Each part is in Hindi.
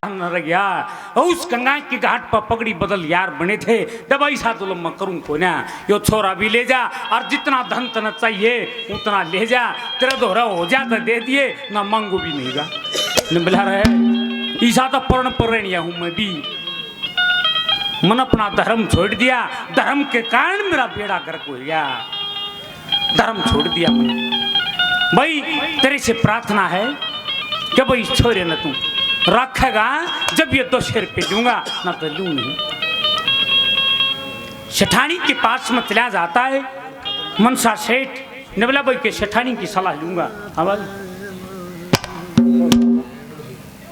न रह गया। उस गंगा के घाट पर पगड़ी बदल यार बने थे। जब ऐसा जुल्म करूं को ना, यो छोरा भी ले जा और जितना धन तन चाहिए उतना ले जा, तेरा दोहरा हो जा तो दे दिए, ना मांगो भी नहीं गा। निबला रहे ईसा तो पर्ण परणिया हूं मैं भी, मन अपना धर्म छोड़ दिया, धर्म के कारण मेरा बेड़ा गर्क हो गया, धर्म छोड़ दिया मैंने। भाई तेरे से प्रार्थना है कि भाई छोरे न तू रखेगा, जब ये 200 रुपये दूंगा ना तो लू नहीं। सेठानी के पास में चला जाता है मनसा सेठ, ने बोला भाई के सेठानी की सलाह लूंगा। हाँ भाई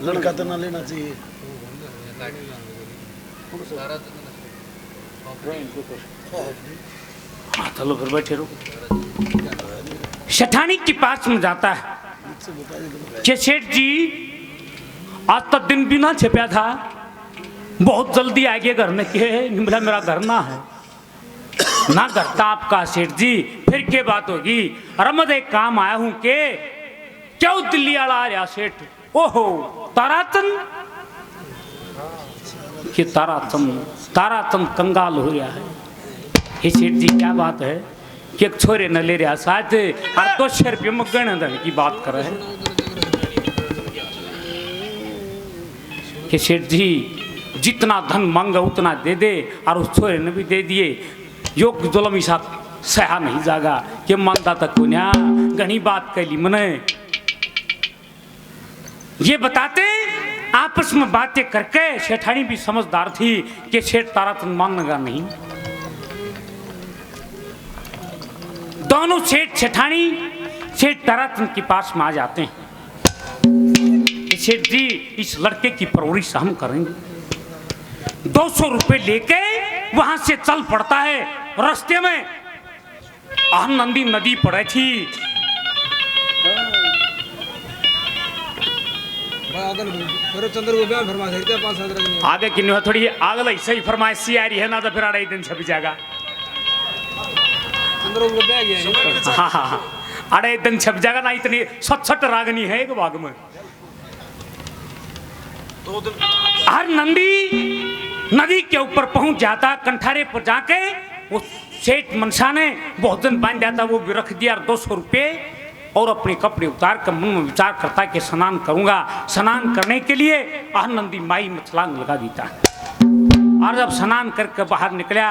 लड़का तो ना लेना चाहिए। हाँ चलो फिर बैठे रहो। सेठानी के पास में जाता है कि सेठ जी आज तक दिन भी ना छिपया था, बहुत जल्दी आगे घर में के बोला मेरा घर ना है, ना घर था आपका सेठ जी, फिर क्या बात होगी? रमद एक काम आया हूं के क्यों दिल्ली वाला आ रहा सेठ? ओहो ताराचंद कि ताराचंद कंगाल हो गया है। हे सेठ जी क्या बात है कि एक छोरे न ले रहा साथ और 200 रुपये में गण धन की बात कर रहे हैं। कि सेठ जी जितना धन मांगा उतना दे दे, और उस छोरे ने भी दे दिए। योग जुलम साथ सहा नहीं जागा कि मानता तक को ना घनी बात कैली मने। ये बताते आपस में बातें करके सेठानी भी समझदार थी कि सेठ ताराचंद मानेगा नहीं। दोनों सेठ सेठानी सेठ ताराचंद के पास में आ जाते हैं। सेठ जी इस लड़के की परवरिश हम करेंगे। 200 रुपए लेके वहां से चल पड़ता है। रास्ते में आनंदी नदी पड़े थी। आगे की थोड़ी आगे ऐसे ही फरमाइश आ रही है ना, तो फिर अढ़ाई दिन छपी जाएगा। हाँ हाँ हाँ अढ़ाई दिन छप जाएगा ना, इतनी सट रागनी है एक बाग में। हर नंदी नदी के ऊपर पहुंच जाता, कंठारे पर जाके वो सेठ मनसा ने भोजन बांध जाता, वो भी रख दिया 200 रुपये, और अपने कपड़े उतार कर मन में विचार करता कि स्नान करूंगा। स्नान करने के लिए नंदी माई में छलांग लगा देता। और जब स्नान करके बाहर निकला,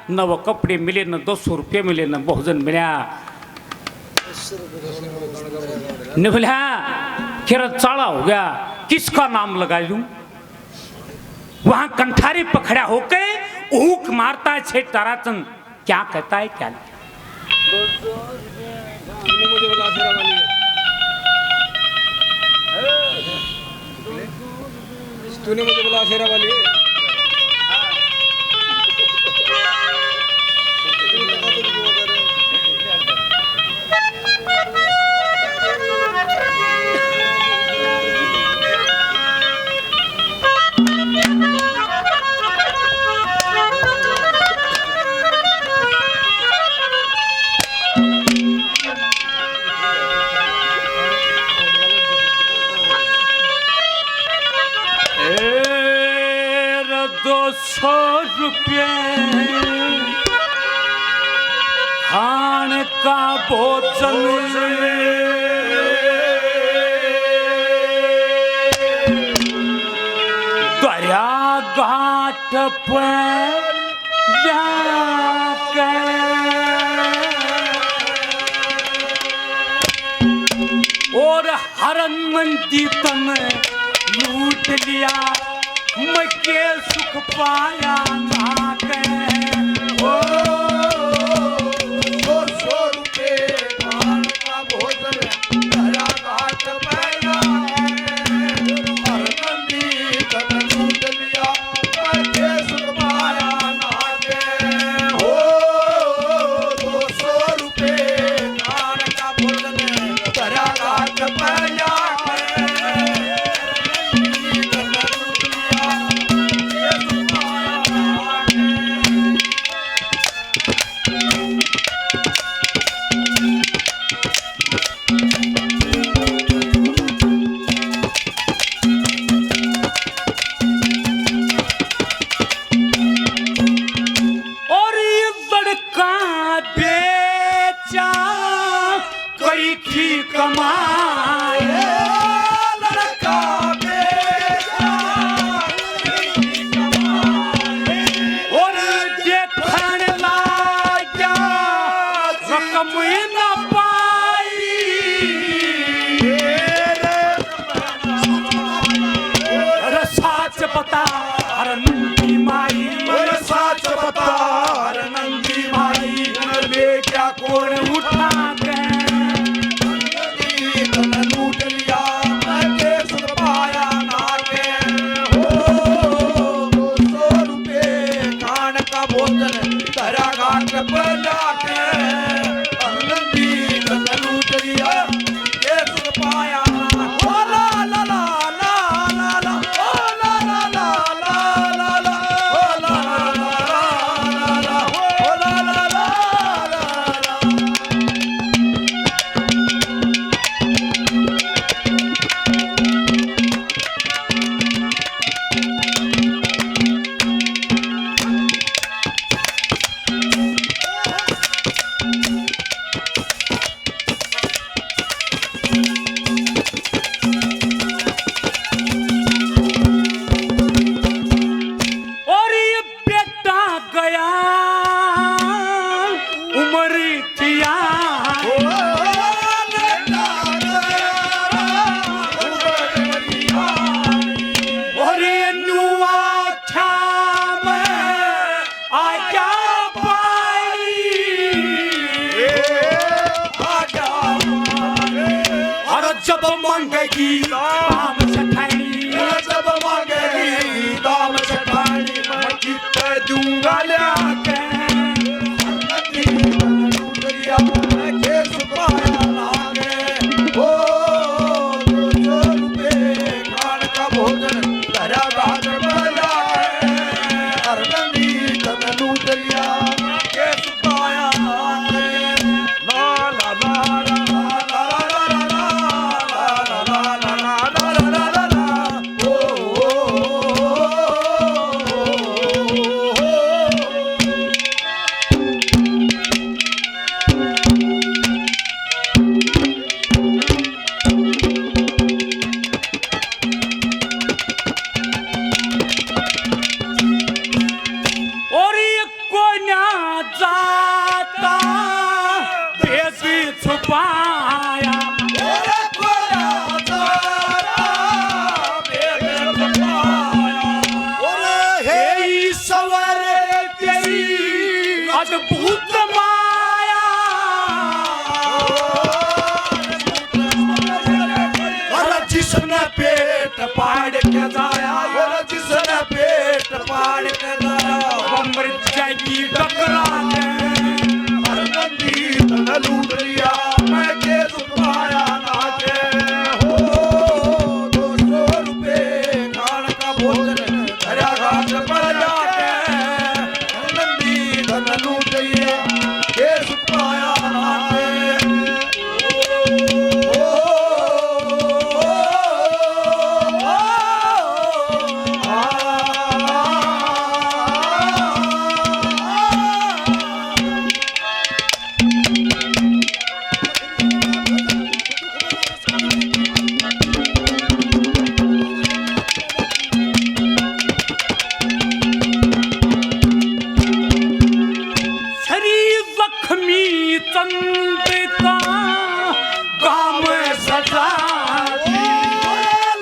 न वो कपड़े मिले, न 200 रुपये मिले, न भोजन मिला। ने बोला खेरा चाड़ा हो गया, किसका नाम लगा लूं? वहां कंठारे पकड़ा होके ऊक मारता है सेठ ताराचंद। क्या कहता है क्या? मुझे बोला शेरा वाली है, तूने मुझे बोला शेरा वाली है। खान का भोजन दरिया घाट पर जाकर और हरन मंदी तन लूट लिया, मैं के सुख पाया जाके। ओ 200 रुपये खान का भोजन दरिया घाट पे हर नंदी तन लूट लिया, मैं के सुख पाया नाके। हो 200 रुपये खान का भोजन दरिया घाट पे मांगेगी दाम सेठानी, जब मांगेगी दाम सेठानी मैं कितने दूंगा लेके लूटरिया मैं केस पाया लागे। ओ 200 रुपए खान का भोजन तेरा घाट पर जाए, हर नंदी तन लूटरिया मैं केस पाया लागे। ला ला ला ला और ये कोन्या जाता भेद छुपाया, अद्भुत माया जिसने पेट पाड़ के जाया, जिसने पेट पाड़ के जाया अमृत जाएगी टकराने, हर नंदी तन लूटरिया मैं केस पाया नाके। हो 200 रुपए खान का भोजन तेरा घाट पर जाके, हर नंदी तन लूटरिया केस पाया नाके। शरीर जख्मी चंद्रिका काम सजा,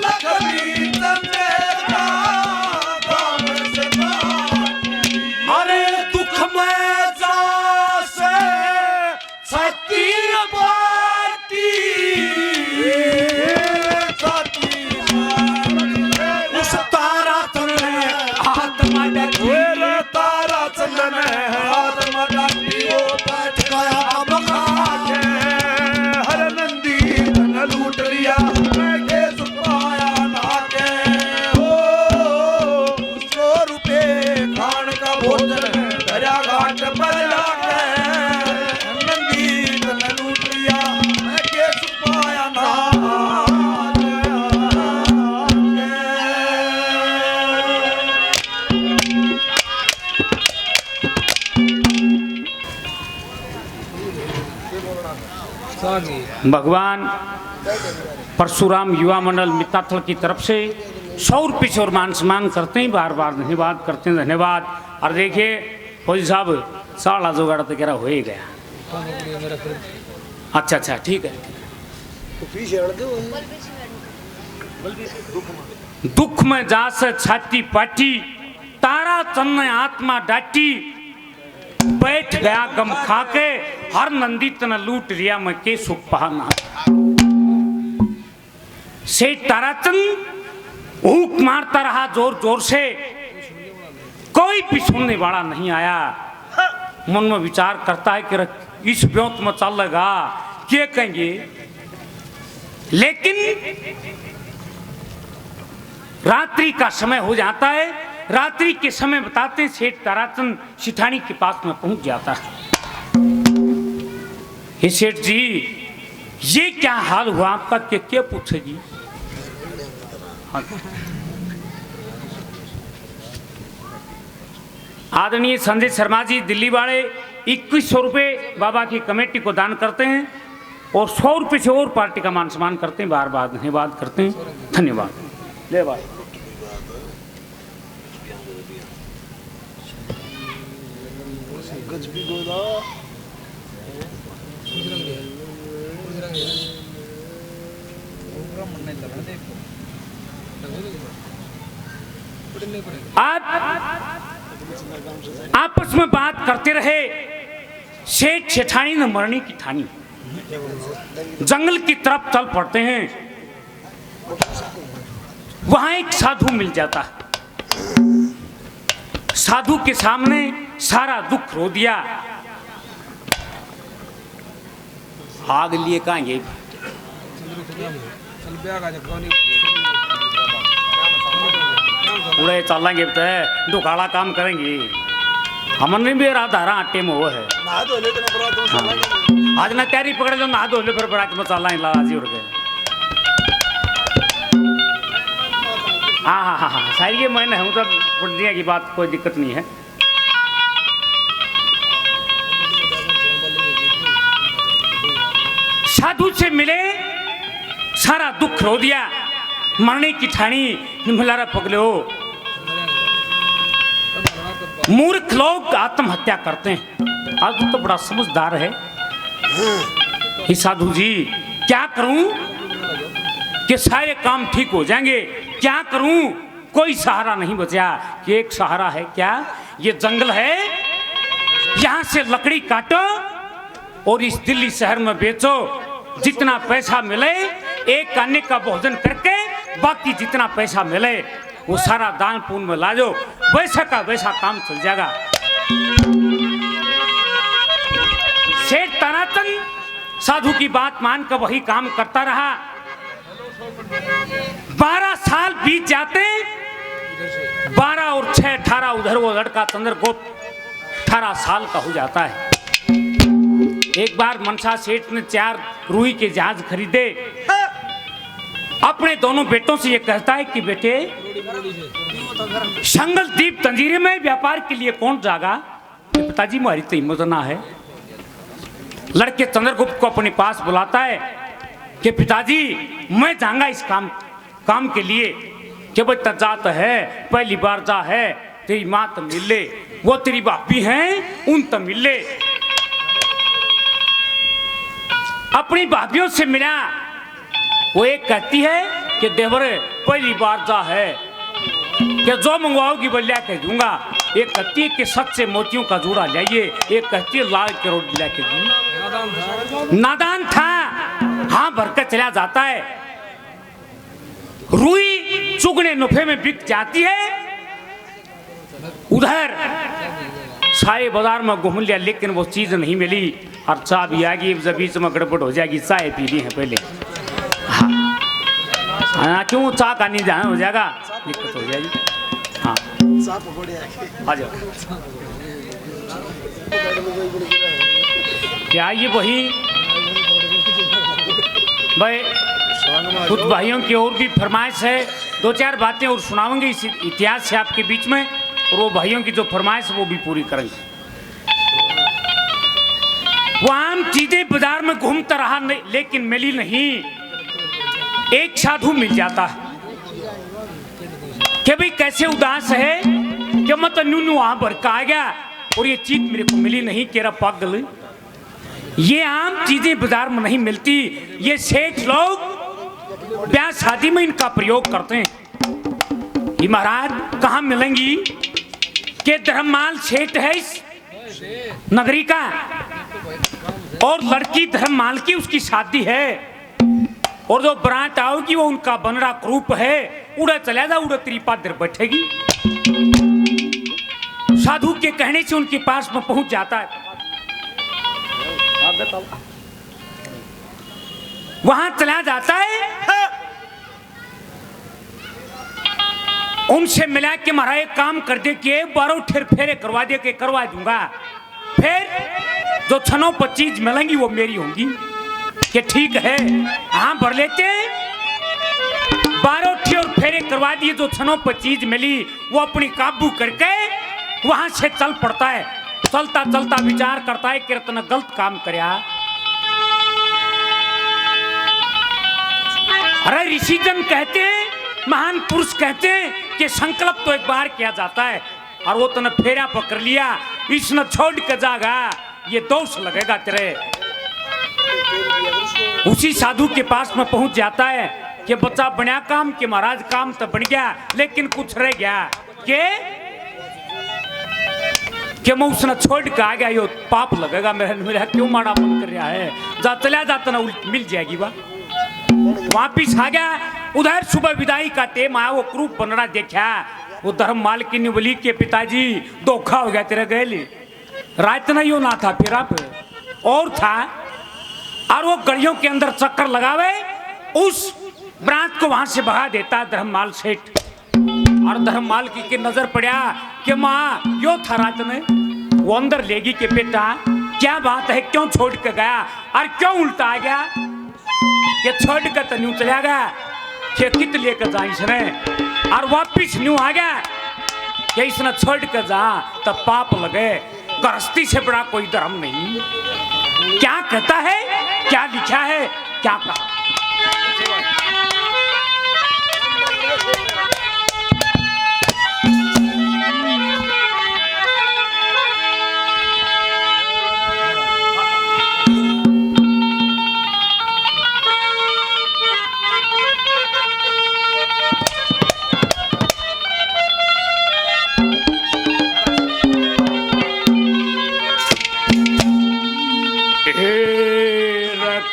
लक्ष्मी चंद्रिका काम सजा, अरे दुख में जासे छती बाटी, उस तारा तने आत्मा डकी, तारा चंदन आत्मा डाटी ओ बैठ गया मखा के, हर नंदी धन लूट लिया मैं केस पाया नाके। ओ 100 रुपए खान का भोजन तेरा घाट पर जाके, नंदी धन लूट लिया मैं केस पाया नाके। भगवान परशुराम युवा मंडल मिताथल की तरफ से 100 रुपये और मान सम्मान करते हैं, बार बार धन्यवाद करते हैं, धन्यवाद। और देखिए फौजी साहब साला जोगाड़ तो कह रहा हो ही गया। अच्छा अच्छा ठीक है। दुख में जास छाती पाटी, तारा चन्न आत्मा डाटी, बैठ गया गम खाके, हर नंदी तना लूट लिया मैं के सुख पहाना। सेठ ताराचंद ऊक मारता रहा जोर जोर से, कोई भी सुनने वाला नहीं आया। मन में विचार करता है कि इस ब्योत में चल लगा क्या कहेंगे, लेकिन रात्रि का समय हो जाता है। रात्रि के समय बताते हैं सेठ ताराचंद सिठानी के पास में पहुंच जाता है। हे सेठ जी ये क्या हाल हुआ आपका, क्या पूछे जी। आदरणीय संजय शर्मा जी दिल्ली वाले 2100 रुपये बाबा की कमेटी को दान करते हैं और 100 रुपये से और पार्टी का मान सम्मान करते हैं, बार बार धन्यवाद करते हैं। धन्यवाद। ले भाई आपस में बात करते रहे। सेठ सेठानी ने मरने की ठानी, जंगल की तरफ चल पड़ते हैं। वहां एक साधु मिल जाता। साधु के सामने सारा दुख रो दिया। आग लिए कहाँ ये पूरे चलेंगे तो दुखाड़ा काम करेंगे। हमने भी रात धारा आटे में वो है। आज ना कैरी पकड़े जो नहा धो ले फिर बड़ा मसाला ही लाजी उड़ गए। हाँ हाँ हाँ हाँ सारी ये मैंने हूँ तो पुण्य की बात कोई दिक्कत नहीं है। साधु से मिले सारा दुख रो दिया। मरने की ठानी मिलारा पगले हो। मूर्ख लोग आत्महत्या करते हैं। आज तो बड़ा समझदार है ये साधु जी। क्या करूं कि सारे काम ठीक हो जाएंगे। क्या करूं कोई सहारा नहीं बचा। कि एक सहारा है क्या ये जंगल है। यहां से लकड़ी काटो और इस दिल्ली शहर में बेचो। जितना पैसा मिले एक अन्य का भोजन करके बाकी जितना पैसा मिले वो सारा दान पुण्य में लाजो। वैसा का वैसा काम चल जाएगा। सेठ ताराचंद साधु की बात मानकर वही काम करता रहा। 12 साल बीत जाते। 12 और 6 18 उधर वो लड़का चंद्रगुप्त 18 साल का हो जाता है। एक बार मनसा सेठ ने 4 रुई के जहाज खरीदे। अपने दोनों बेटों से ये कहता है कि बेटे संगल द्वीप तंजीरे में व्यापार के लिए कौन जागा। पिताजी हमारी तो हिम्मत ना है। लड़के चंद्रगुप्त को अपने पास बुलाता है कि पिताजी मैं जाऊंगा इस काम के लिए। कि बच्चा जात है पहली बार जा है। तेरी माँ तो मिले वो तेरी बापी हैं उन तो मिले। अपनी भाभियों से मिला। वो एक कहती है कि देवरे पहली बार जा है कि जो मंगवाओगी वो लिया के दूंगा। एक कहती है कि सच्चे मोतियों का जूड़ा लाइए। एक कहती है लाल के रोटी ला के दूंगी। नादान था हाँ भरकर चला जाता है। रुई चुगने नुफे में बिक जाती है। उधर सारे बाजार में घूम लिया लेकिन वो चीज नहीं मिली। और चाय भी आ गई जब बीच में गड़बड़ हो जाएगी। चाय पीनी है पहले। हाँ क्यों चाय का नहीं जाना हो जाएगा दिक्कत हो जाएगी। हाँ आ जाओ। क्या ये वही भाई कुछ भाइयों की और भी फरमाइश है। 2-4 बातें और सुनाऊंगे इस इतिहास से आपके बीच में। और वो भाइयों की जो फरमाइश है वो भी पूरी करेंगे। वो आम चीजें बाजार में घूमता रहा लेकिन मिली नहीं। एक साधु मिल जाता है कि भाई कैसे उदास है कि मैं तो नूनू वहां भरका आ गया और ये चीज मेरे को मिली नहीं। केरा पागल ये आम चीजें बाजार में नहीं मिलती। ये सेठ लोग ब्याह शादी में इनका प्रयोग करते हैं। ये महाराज कहाँ मिलेंगी कि धर्ममाल सेठ है इस नगरी का और लड़की धर्ममाल की उसकी शादी है। और जो बरात आओगी वो उनका बनरा क्रूप है। उड़ा चला जा उड़ा त्रिपा दर बैठेगी। साधु के कहने से उनके पास में पहुंच जाता है। वहां चला जाता है। उनसे मिला के महाराज एक काम कर दे कि 12 ठेर फेरे करवा दे के करवा दूंगा। फिर जो 6-25 मिलेंगी वो मेरी होंगी। कि ठीक है हाँ भर लेते। 12 ठेर फेरे करवा दिए। जो 6-25 मिली वो अपनी काबू करके वहां से चल पड़ता है। चलता चलता विचार करता है कि रत्न गलत काम करया। अरे ऋषिजन कहते हैं महान पुरुष कहते हैं कि संकल्प तो एक बार किया जाता है। और वो तने फेरा पकड़ लिया इसने छोड़ के जागा ये दोष लगेगा तेरे। उसी साधु के पास में पहुंच जाता है कि बच्चा बना काम कि महाराज काम तो बन गया लेकिन कुछ रह गया कि मैं उसने छोड़ के आ गया। यो पाप लगेगा मेरा क्यों माड़ा मन कर रहा है। जा चला जाता ना मिल जाएगी। वापिस आ गया उधर सुबह विदाई का टेम आया, वो क्रूप बनना देखा, वो धर्ममाल की निवली के पिताजी धोखा हो गया तेरे गैली, रात नहीं हो ना था फिर आप और था, और वो गलियों के अंदर चक्कर लगावे, उस बरात को वहां से भगा देता धर्ममाल सेठ। और धर्ममाल की नजर पड़ा कि माँ यो था रात में, वो अंदर लेगी के बेटा क्या बात है, क्यों छोड़ के गया और क्यों उल्टा आ गया, कि छोड़ कर तो न्यू चला गया, कि कित लेकर जा इसने और वापिस न्यू आ गया, कि इसने छोड़ कर जा तब पाप लगे, गृहस्थी से बड़ा कोई धर्म नहीं। क्या कहता है, क्या लिखा है, क्या कहा।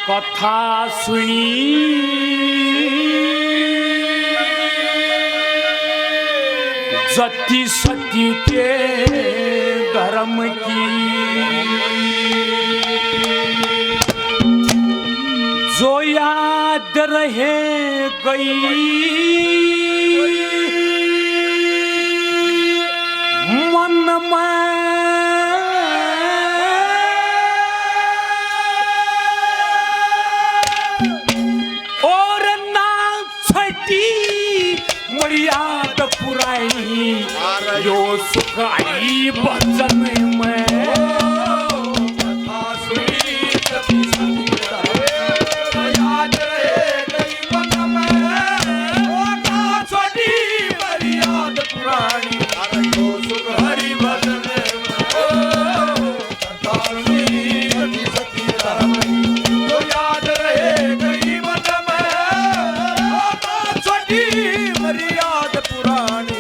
कथा सुनी जति सती के धर्म की, जो याद रहे गई मन में, याद पुराई यो सुख आई बचन में, कथा सुनी जति सती याद रहे गई मन में, कथा छोटी बड़ी याद पुरानी यो सुख हरि बचन में, कथा सुनी जति सती यो याद रहे गई मन में, कथा छोटी याद पुरानी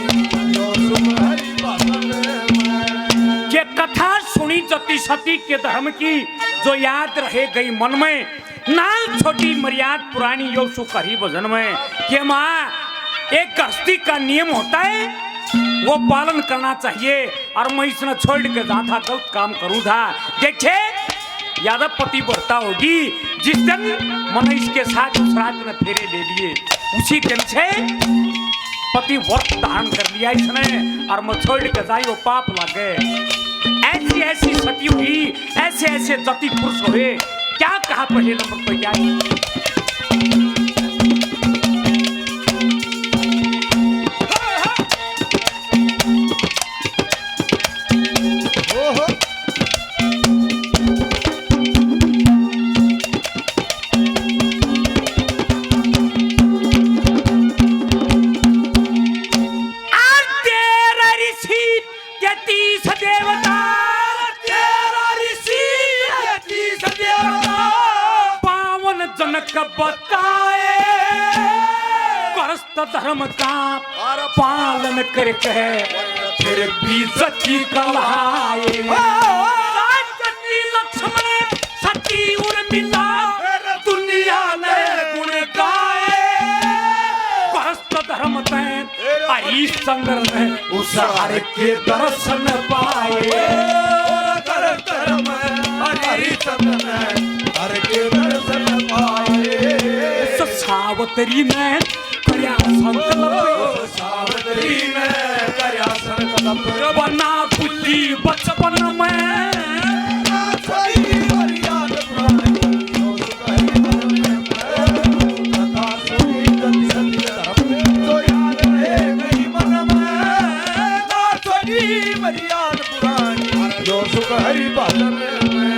जो सुख हरि बचन में। ये कथा सुनी जति सती के धर्म की, जो याद रहे गई मन में, नाल छोटी मर्याद पुरानी यो सुख हरि भजन में। कि माँ एक गृहस्थी का नियम होता है, वो पालन करना चाहिए, और मैं इसने छोड़ के जा था गलत काम करूँ था। देखे यादव पति बढ़ता होगी, जिस दिन मन इसके साथ उस रात ने फेरे ले लिए, उसी दिन से पति व्रत धारण कर लिया इसने, और मैं छोड़ के जाई वो पाप लगे। ऐसी ऐसी सती हुई, ऐसे ऐसे जति पुरुष हुए। क्या कहा पहले नंबर पर, क्या बताए गृहस्थ धर्म का पालन करके फिर भी सची कलाए, लक्ष्मण सची उर्मिला दुनिया ने गुण गाए, गृहस्थ धर्म में आई संगर में उस हर के दर्शन पाए, गृहस्थ धर्म हरि संग में हर के दर्शन पाए। सावतरी ने करया संकल्प, सावतरी ने करया संकल्प, बना बुद्धि बचपन में, जो सुख हरि भजन में।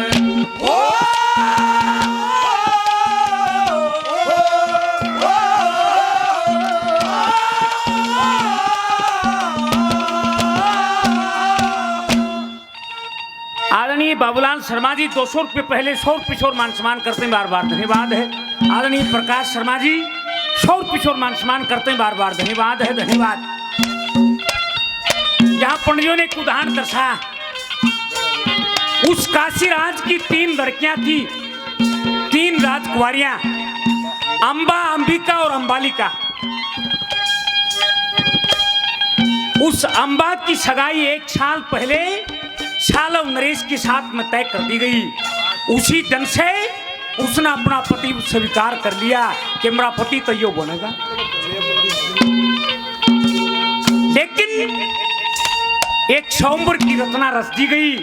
आदरणीय बाबूलाल शर्मा जी 200 रुपये पहले 100 रुपये और मान सम्मान करते हैं, बार बार धन्यवाद है। आदरणीय प्रकाश शर्मा जी 100 रुपये और मान सम्मान करते हैं, बार बार धन्यवाद है, धन्यवाद। यहाँ पंडियों ने एक उदाहरण दर्शाया, उस काशी राज की 3 लड़कियां थी, 3 राजकुमारियां, अंबा, अंबिका और अंबालिका। उस अम्बा की सगाई 1 साल पहले शालव नरेश के साथ में तय कर दी गई। उसी दिन से उसने अपना पति स्वीकार कर लिया कि मेरा पति तो यो बनेगा। लेकिन एक स्वयंवर की रचना रच दी गई।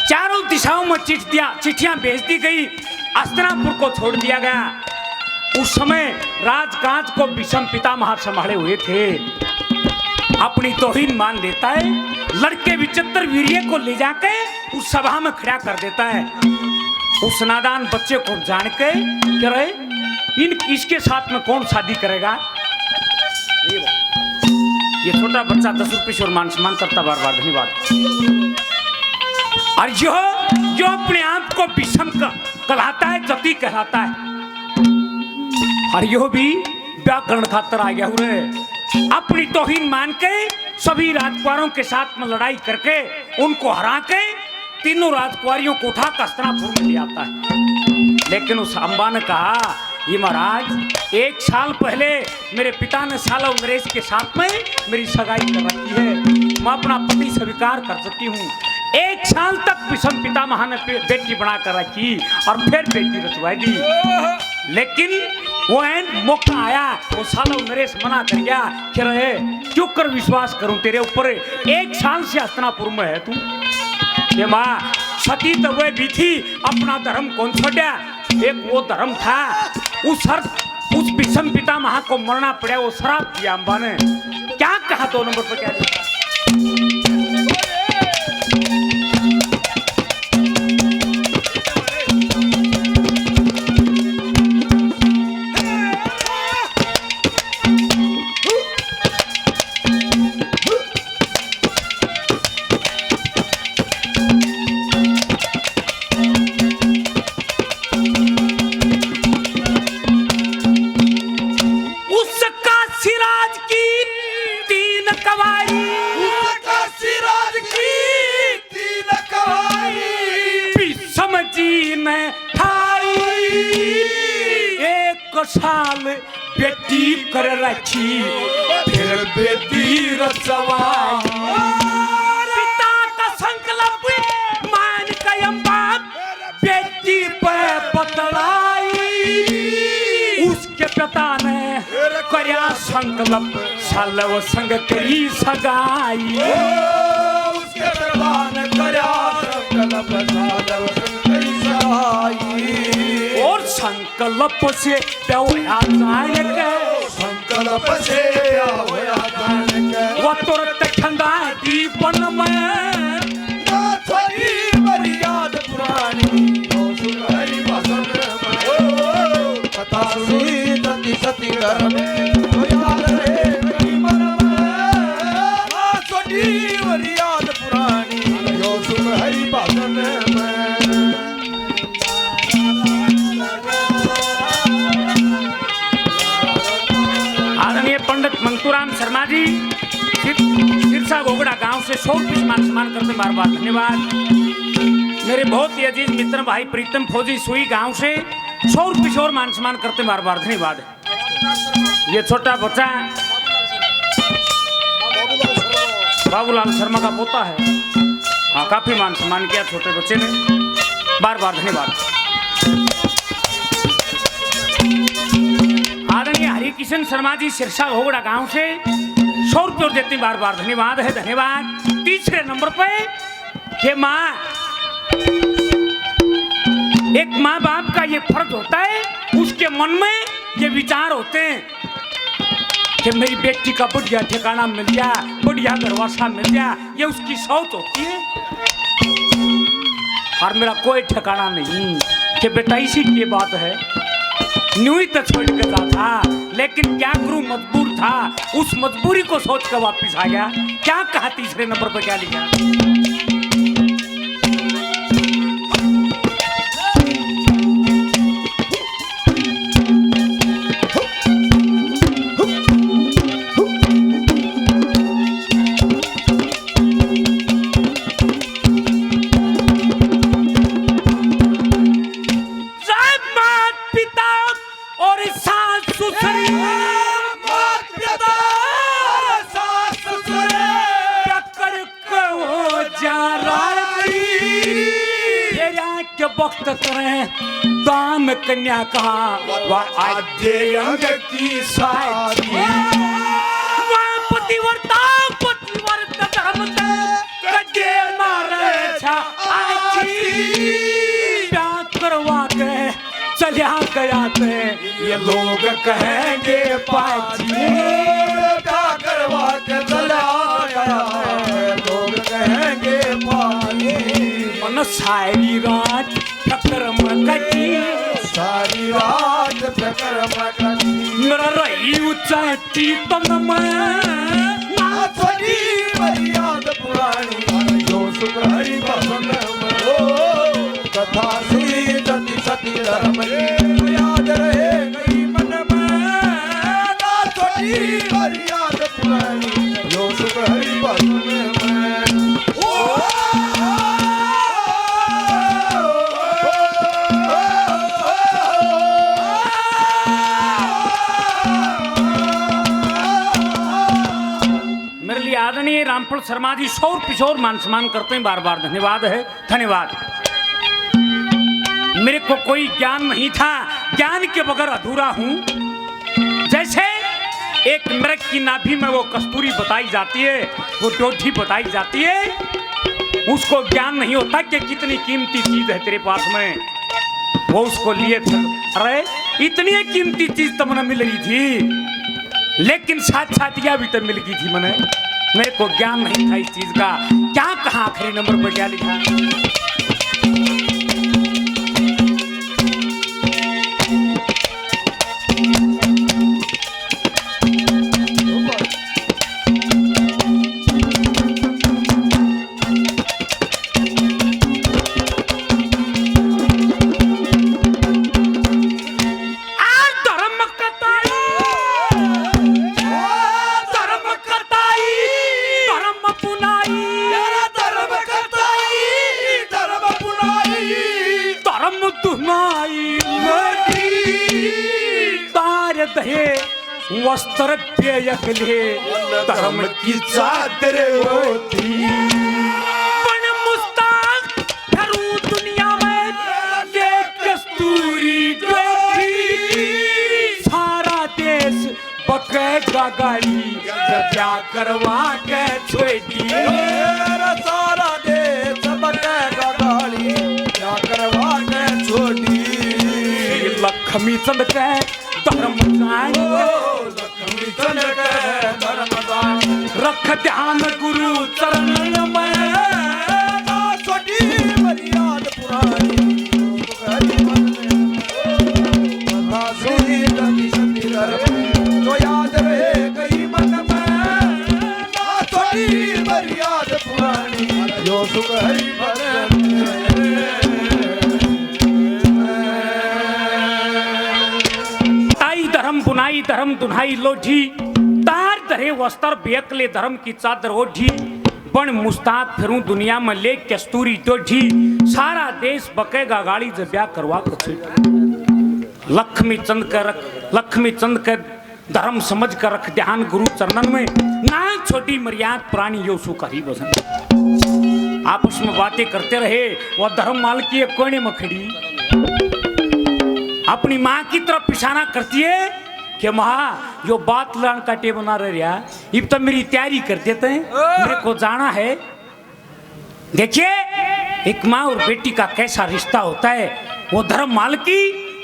चारों दिशाओं में चिट्ठियां भेज दी गई। हस्तिनापुर को छोड़ दिया गया। उस समय राजकाज को विषम पितामह संभाले हुए थे। अपनी तौहीन मान लेता है, लड़के विचित्र वीर्य को ले जाके उस सभा में खड़ा कर देता है। उस नादान बच्चे को जान के कह रहे इसके साथ में कौन शादी करेगा। ये छोटा बच्चा 10 रुपये और मान सम्मान करता, बार बार धन्यवाद। और जो अपने आप को विषम कहलाता है, जति कहलाता है, और यो भी व्याकरण खातर आ गया हुए। अपनी तौहीन मान के सभी राजकुमारों के साथ में लड़ाई करके उनको हरा के तीनों राजकुमारियों को उठा कर हस्तिनापुर में ले आता है। लेकिन उस अम्बा ने कहा, ये महाराज 1 साल पहले मेरे पिता ने शालव नरेश के साथ में मेरी सगाई कर रखी है। मैं अपना पति स्वीकार कर सकती हूँ। 1 साल तक विषम पितामह ने बेटी बना कर रखी और फिर बेटी रचवाई दी। लेकिन वो मौका आया, वो शालव नरेश मना कर गया कि रहे क्यों कर विश्वास करूं तेरे ऊपर। 1 साल से हस्तिनापुर में है तू। ये माँ सती तो वह भी थी, अपना धर्म कौन छोड़ा। एक वो धर्म था, उस विषम पितामह को मरना पड़ा, वो शराब दिया अम्बा ने। क्या कहा 2 नंबर पर क्या लिखा? साल बेटी कर रखी, फिर बेटी रचवाई। पिता का संकल्प मान के अम्बा बेटी पे बतलाई। उसके पिता ने करया संकल्प, शालव संग करी सगाई। उसके पिता ने करया संकल्प, शालव संग करी सगाई। और संकल्प से होया जाएगा, संकल्प से होया जाएगा। वो तुरंत ठंडा दीपन में थोड़ी बड़ी याद पुरानी, सुन हरि भजन में। कथा सुनी सती सती घर में, तो याद रहे मेरी मन में। थोड़ी बड़ी याद पुरानी, सुन हरि भजन में। पंडित मंतूराम शर्मा जी सिरसा घोगड़ा गांव से 100 रुपये मान सम्मान करते बार बार धन्यवाद। मेरे बहुत ही अजीज मित्र भाई प्रीतम फौजी सुई गांव से 100 रुपये और मान सम्मान करते बार बार धन्यवाद। ये छोटा बच्चा बाबूलाल शर्मा का पोता है। हाँ, काफी मान सम्मान किया छोटे बच्चे ने, बार बार धन्यवाद। आदरणीय हरिकिशन शर्मा जी सिरसा घोगड़ा गांव से 100 रुपये देते बार बार धन्यवाद है, धन्यवाद। तीसरे नंबर पे ये माँ, एक माँ बाप का ये फर्ज होता है, उसके मन में ये विचार होते हैं कि मेरी बेटी का बढ़िया ठिकाना मिल गया, बढ़िया घरवासा मिल गया, ये उसकी सोच होती है। और मेरा कोई ठिकाना नहीं कि बेटा इसी की बात है, न्यू ही तो छोड़ के था, लेकिन क्या करूं मजबूर था, उस मजबूरी को सोच कर वापिस आ गया। क्या कहा तीसरे नंबर पर क्या लिखा? मात पिता वक्त करें दान कन्या का वह आद्य अंग की साथी वह पतिव्रता धर्म कजे मारे छा प्यार करवा के चलिया गया थे ये लोग कहेंगे पाची क्या करवा के चला गया है, लोग कहेंगे पानी मन सारी रात टक्कर मकटी सारी रात प्रकर मकनी मेरा रही ऊंचाई तन में छोटी मर्याद पुरानी जो सुख हरि बसंत कथा सुनी सती सती धर्म याद रहे गई मन में ना छोटी मर्याद पुरानी जो सुख हरि बसंत में आदरणीय रामफल शर्मा जी शौर पिछोर मान सम्मान करते हैं, बार बार धन्यवाद है, धन्यवाद। मेरे को कोई ज्ञान नहीं था, ज्ञान के बगैर अधूरा हूं। जैसे एक मृग की नाभि में वो कस्तूरी बताई जाती है, वो डोठी बताई जाती है, उसको ज्ञान नहीं होता कि कितनी कीमती चीज है तेरे पास में। वो उसको लिए थे, अरे इतनी कीमती चीज तो मैंने मिल रही थी, लेकिन साथ साथ यह भी तो मिल गई थी मैंने। मेरे को ज्ञान नहीं था इस चीज का, क्या कहा आखिरी नंबर पर क्या लिखा। वस्त्र पेयकले धर्म की चादर होती बन मुस्ताक करूं दुनिया में देख कस्तूरी डोठी सारा देश बकेगा गाड़ी क्या करवा के छोटी सारा देश बकेगा गाड़ी क्या करवा के छोटी लक्ष्मी चंद के धर्म रख ध्यान गुरु चरण में छोटी मर्याद पुरानी जो याद रहे गई मन में छोटी मर्याद पुरानी जो सुख हरि धर्म बुनाई धर्म दुनाई लोठी तार धरे वस्त्र बेकले धर्म की चादर ओढ़ी बन मुस्ताक फिरूं दुनिया में ले कस्तूरी डोठी सारा देश बकेगा गाड़ी जब ब्याह करवा कर लक्ष्मी चंद के धर्म समझ कर रख ध्यान गुरु चरणन में ना छोटी मर्याद पुरानी यो सुखरी बसन आपस में बातें करते रहे। वह धर्म माल की एक कोने में खड़ी अपनी माँ की तरफ इशारा करती है कि माँ जो बात लान का टे बना रहा अब तो मेरी तैयारी कर देते हैं, मेरे को जाना है। देखिए एक माँ और बेटी का कैसा रिश्ता होता है। वो धर्म माल की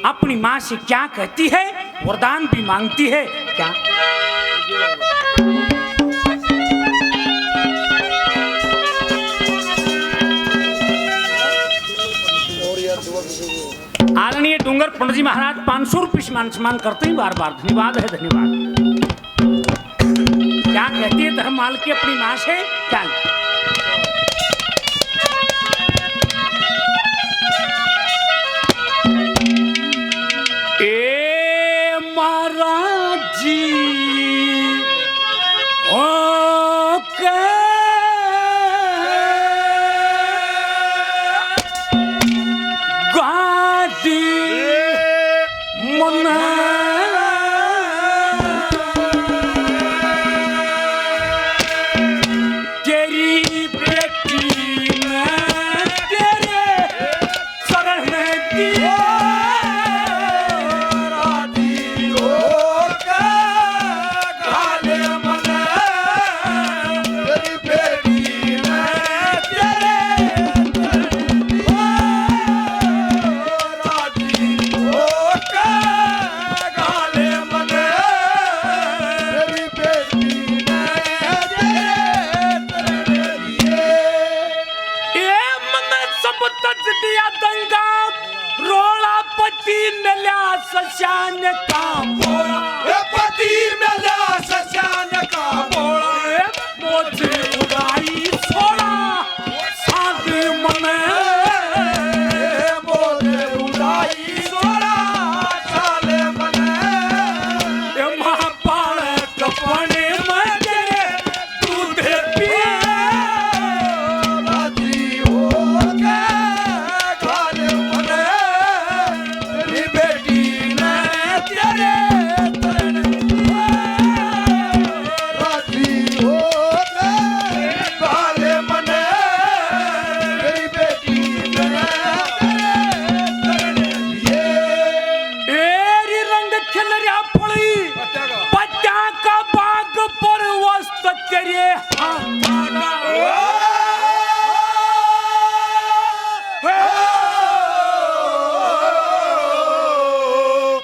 अपनी माँ से क्या कहती है, वरदान भी मांगती है क्या। आदरणीय डूंगर पंडित जी महाराज 500 रुपये मान सम्मान करते हैं, बार बार धन्यवाद है, धन्यवाद। क्या कहती है धर्म माल की अपनी माँ से क्या। ए महाराज जी ओके तेरी सशान का बोला, पति मेला सशान का बोला, मोचे उड़ाई सोड़ा साध मन, मोचे उड़ाई सोड़ा साल मन, महापाल कपड़े में तेरे दूध पिए, राजी हो के गाल मन, तेरी बेटी ने तेरे तन, राजी हो के गाल मन, तेरी बेटी ने तेरे तन, एरी रंग खिल रहा पड़ी पत्ता का पत्ता का बाग पर वस्त तेरे हाथा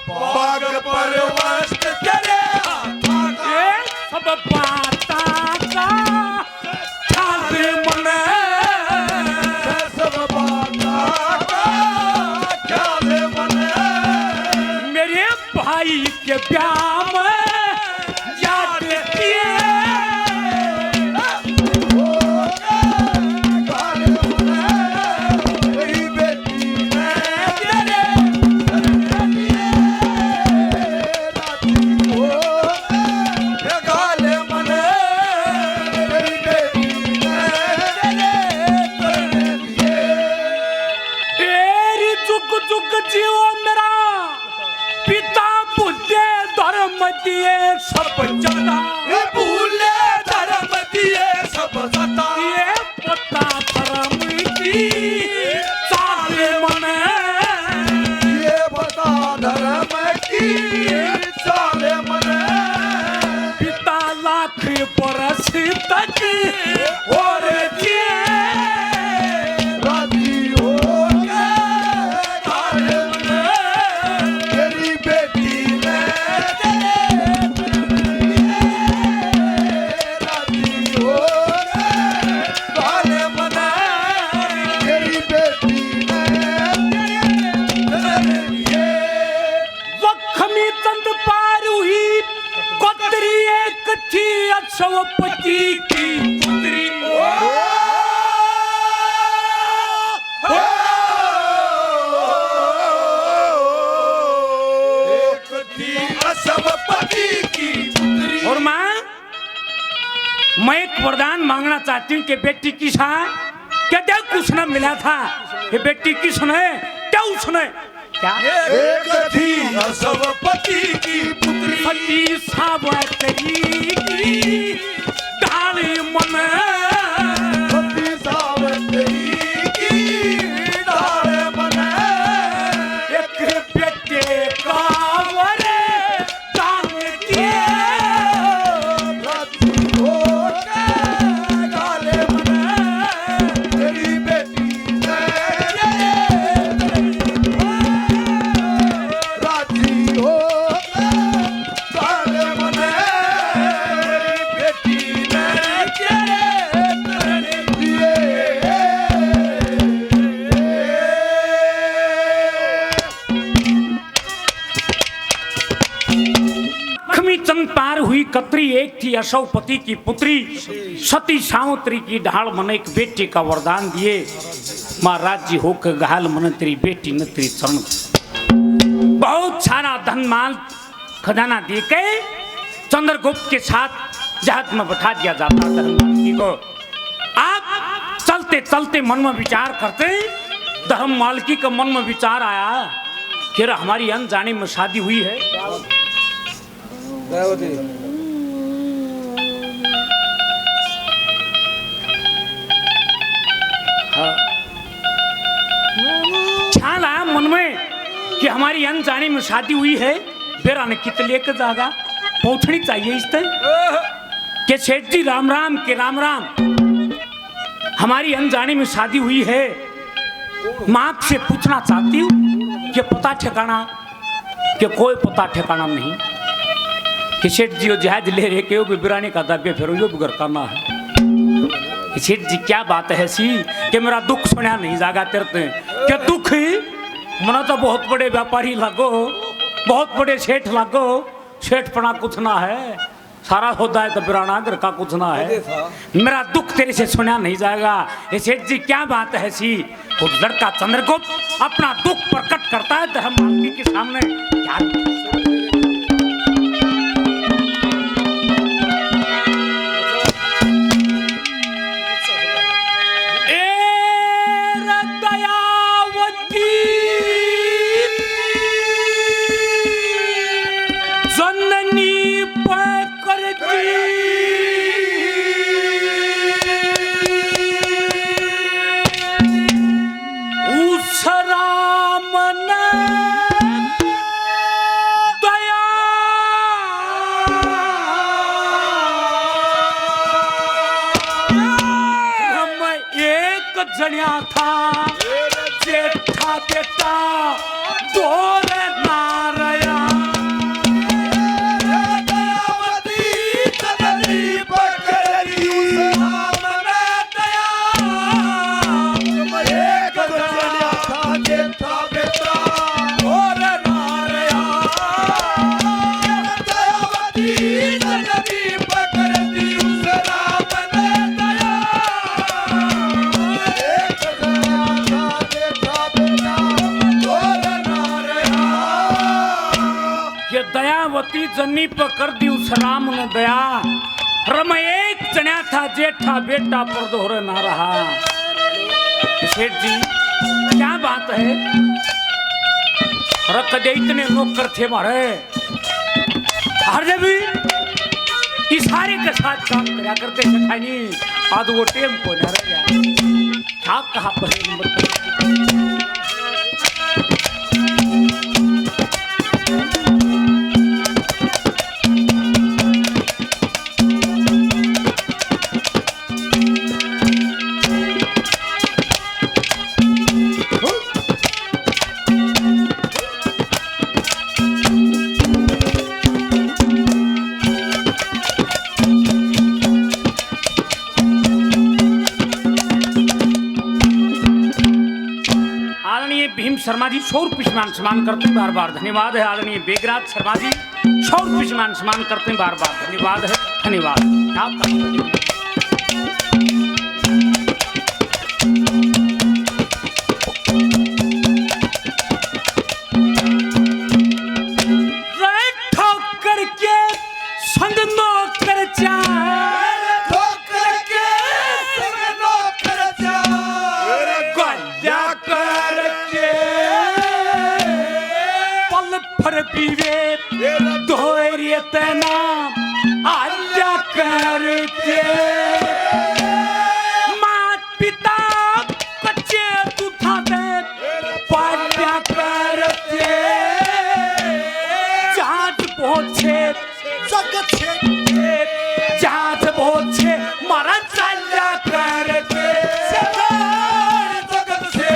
बाग पर वस्त तेरे ये सब पाता का छाद मन, सब बाता का ख्याल मन, मेरे भाई के ब्याह में याद किए, गाल मन, तेरी बेटी ने तेरे राजी हो के गाल मन, तेरी बेटी ने तेरे तेरी जुग जुग जियो मेरा पिता बुद्धे धर्म दिए सब जता, ये भूले धर्म दिए सब सता, ये पता धर्म की चाल मन, ये बता धर्म की चाल मन, पिता लाख बरस तक और जिए, राजी हो के गाल मन, तेरी बेटी ने राजी हो के गाल मन, तेरी बेटी ने लक्ष्मी चंद पार हुई कोतरी एक थी अक्षवपति की पुत्री, एक थी असवपति की पुत्री, और मैं एक वरदान मांगना चाहती हूँ कि बेटी किस है क्या क्या कुछ न मिला था, ये बेटी किस है क्या उसने क्या एक थी असवपति की पुत्री, पति सावत्री की डाली मन, सती सावत्री की डाल मन, एक बेटे का वरे दान दिए, राजी हो के गाल मन, तेरी बेटी ने राजी हो के गाल मन, तेरी बेटी ने लक्ष्मी चंद पार हुई कतरी एक थी अशोपति की पुत्री, सती सावत्री की ढाल मन एक बेटे का वरदान दिए, माँ राज्य होकर घायल मन तेरी बेटी न तेरी चरण, बहुत सारा धन माल खजाना दे के चंद्रगुप्त के साथ जहाज में बैठा दिया जाता धर्ममाल को। आप चलते चलते मन में विचार करते, धर्ममाल का मन में विचार आया कि हमारी अनजाने में शादी हुई है, दयावती ख्याल आया मन में कि हमारी अनजाने में शादी हुई है, बेरा ने कित लेकर जागा पहुंचनी चाहिए इस तक के सेठ जी राम राम के राम राम, हमारी अनजाने में शादी हुई है, माँ से पूछना चाहती हूँ कि पता ठिकाना, कि कोई पता ठिकाना नहीं, कि सेठ जी जहाज ले रहे के बिराने का दावे फिर यो बिगर करना है। सेठ जी क्या बात है सी कि मेरा दुख सुना नहीं जागा तेरते, क्या दुख ही मना तो बहुत बड़े व्यापारी लगो बहुत बड़े सेठ लागो, सेठपना कुछ ना है, सारा होता है तो बिराना घर का कुछ ना है। मेरा दुख तेरे से सुना नहीं जाएगा। ये सेठ जी क्या बात है सी? वो लड़का चंद्रगुप्त अपना दुख प्रकट करता है धर्म मालकी के सामने। क्या जनिया था जेठा बेटा दूर ना रया। दयावती जननी पकड़ी सामने दया। एक जनिया था जेठा बेटा दूर ना रया। दयावती जननी पकड़ी सामने दया। दयावती जन्नी पकड़ दी उस राम ने दया। रम एक जन्या था जेठा बेटा पर दोहरे ना रहा। सेठ जी क्या बात है? रख दे इतने नौकर थे मारे, हर जब इशारे के साथ काम करया करते नहीं। आज वो टेम को न रह गया। क्या कहा पहले नंबर पर? शर्मा जी 100 रुपये सम्मान करते हैं, बार बार धन्यवाद है। आदरणीय बेगराज शर्मा जी 100 रुपये सम्मान करते हैं, बार बार धन्यवाद है, धन्यवाद। ठोकर के संग नौकर आज्ञा करके मात पिता बच्चे दूधा दे पाज्ञा करके जांच पहुंचे जगत से जांच पहुंचे मारा चाल्या करके जगत से